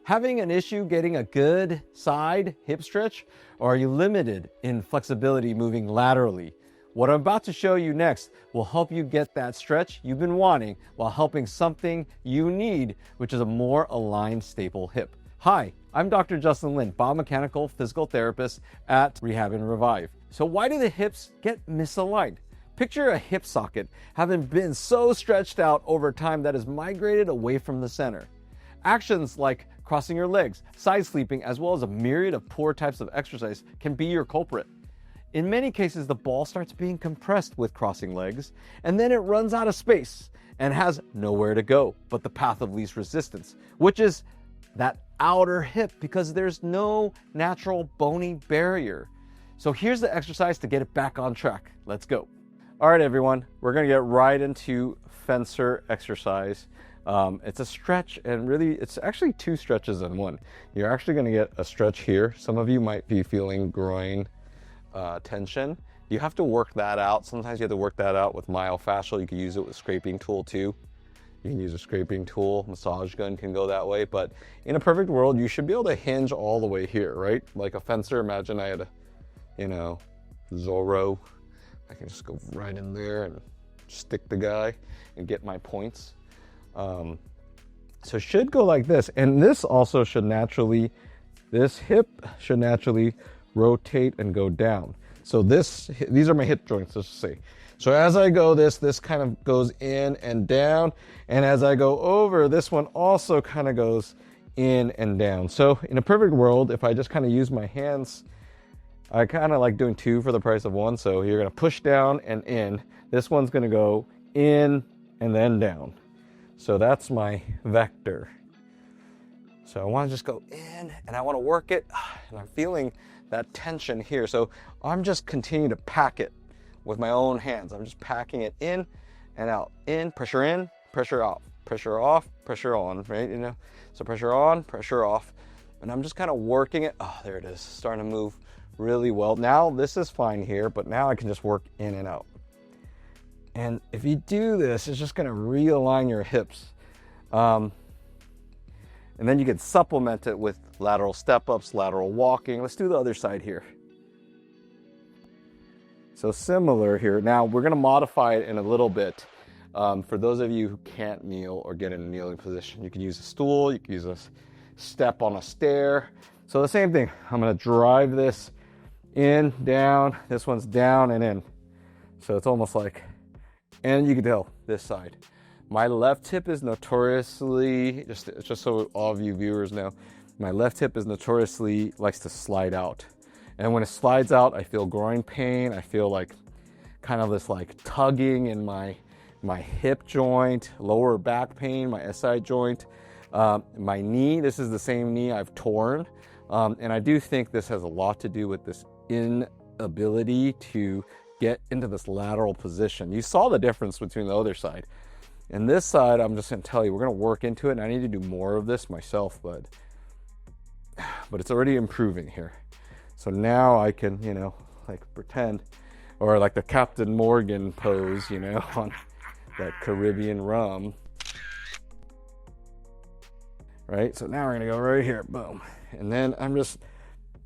Having an issue getting a good side hip stretch, or are you limited in flexibility moving laterally? What I'm about to show you next will help you get that stretch you've been wanting while helping something you need, which is a more aligned, stable hip. Hi, I'm Dr. Justin Lin, biomechanical physical therapist at Rehab and Revive. So why do the hips get misaligned? Picture a hip socket having been so stretched out over time that has migrated away from the center. Actions like crossing your legs, side sleeping, as well as a myriad of poor types of exercise can be your culprit. In many cases, the ball starts being compressed with crossing legs, and then it runs out of space and has nowhere to go but the path of least resistance, which is that outer hip, because there's no natural bony barrier. So here's the exercise to get it back on track. Let's go. All right, everyone, we're gonna get right into fencer exercise. It's a stretch, and really it's actually two stretches in one. You're actually going to get a stretch here. Some of you might be feeling groin tension. You have to work that out. Sometimes you have to work that out with myofascial. You can use it with scraping tool too. You can use a scraping tool. Massage gun can go that way. But in a perfect world, you should be able to hinge all the way here, right? Like a fencer. Imagine I had a, Zorro. I can just go right in there and stick the guy and get my points. So it should go like this, and this also should naturally, this hip should naturally rotate and go down. So these are my hip joints, let's say. So as I go this kind of goes in and down, and as I go over, this one also kind of goes in and down. So in a perfect world, if I just kind of use my hands, I kind of like doing two for the price of one. So you're going to push down and in. This one's going to go in and then down. So that's my vector. So I want to just go in and I want to work it, and I'm feeling that tension here. So I'm just continuing to pack it with my own hands. I'm just packing it in and out. In, pressure off, pressure off, pressure on, right? So pressure on, pressure off. And I'm just kind of working it. Oh, there it is, starting to move really well. Now this is fine here, but now I can just work in and out. And if you do this, it's just going to realign your hips. And then you can supplement it with lateral step-ups, lateral walking. Let's do the other side here. So similar here. Now we're going to modify it in a little bit. For those of you who can't kneel or get in a kneeling position, you can use a stool, you can use a step on a stair. So the same thing. I'm going to drive this in, down. This one's down and in. So it's almost like, and you can tell this side. My left hip is notoriously, just so all of you viewers know, my left hip is notoriously likes to slide out. And when it slides out, I feel groin pain. I feel like kind of this like tugging in my hip joint, lower back pain, my SI joint. My knee, this is the same knee I've torn. And I do think this has a lot to do with this inability to get into this lateral position. You saw the difference between the other side. And this side, I'm just going to tell you, we're going to work into it. And I need to do more of this myself, but it's already improving here. So now I can, like pretend, or like the Captain Morgan pose, on that Caribbean rum. Right? So now we're going to go right here, boom. And then I'm just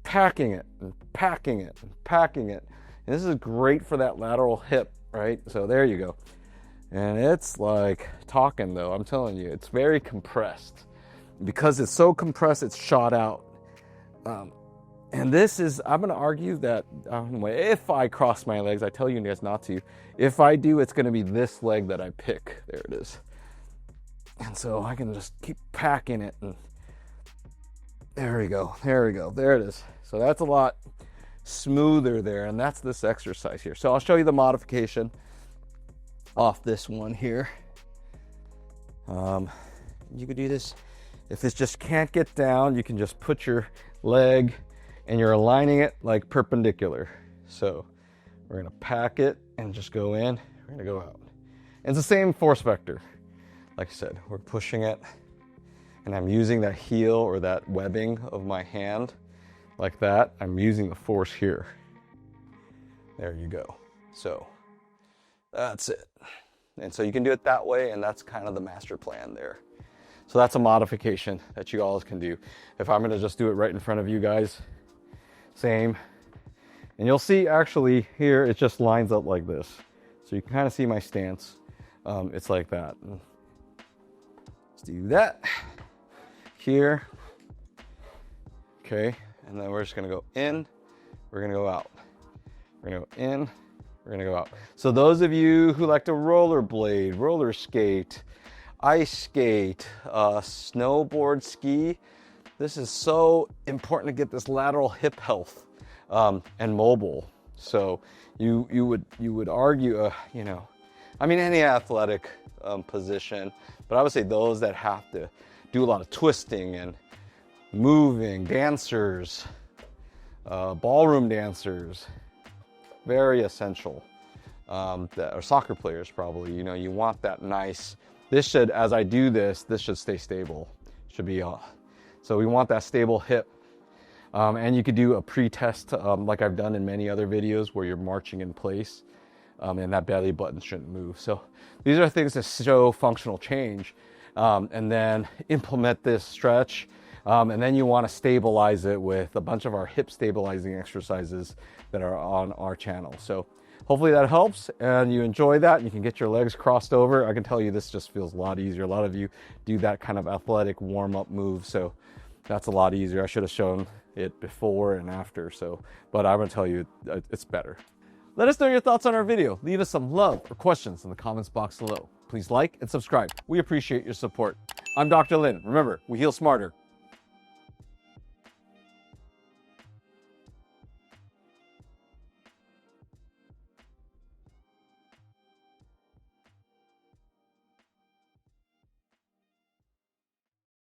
packing it and packing it and packing it. And this is great for that lateral hip, right? So there you go. And it's like talking though, I'm telling you, it's very compressed. Because it's so compressed, it's shot out. And this is, I'm going to argue that if I cross my legs, I tell you guys not to. If I do, it's going to be this leg that I pick. There it is. And so I can just keep packing it. And there we go. There we go. There it is. So that's a lot smoother there. And that's this exercise here. So I'll show you the modification off this one here. You could do this. If it just can't get down, you can just put your leg and you're aligning it like perpendicular. So we're gonna pack it and just go in, we're gonna go out. And it's the same force vector. Like I said, we're pushing it and I'm using that heel or that webbing of my hand like that. I'm using the force here. There you go. So that's it. And so you can do it that way, and that's kind of the master plan there. So that's a modification that you all can do. If I'm gonna just do it right in front of you guys, same. And you'll see actually here, it just lines up like this. So you can kind of see my stance. It's like that. Let's do that here. Okay, and then we're just gonna go in, we're gonna go out. We're gonna go in, we're gonna go out. So those of you who like to rollerblade, roller skate, ice skate, snowboard, ski, this is so important to get this lateral hip health and mobile. So you would argue, you know, I mean any athletic position, but I would say those that have to do a lot of twisting and moving, dancers, ballroom dancers, very essential. That are soccer players probably, you know, you want that nice, this should, as I do this should stay stable. Should be, so we want that stable hip. And you could do a pre-test like I've done in many other videos where you're marching in place and that belly button shouldn't move. So these are things that show functional change and then implement this stretch. And then you want to stabilize it with a bunch of our hip stabilizing exercises that are on our channel. So hopefully that helps and you enjoy that and you can get your legs crossed over. I can tell you this just feels a lot easier. A lot of you do that kind of athletic warm-up move, so that's a lot easier. I should have shown it before and after, so, but I'm gonna tell you it's better. Let us know your thoughts on our video. Leave us some love or questions in the comments box below. Please like and subscribe. We appreciate your support. I'm Dr. Lin. Remember, we heal smarter,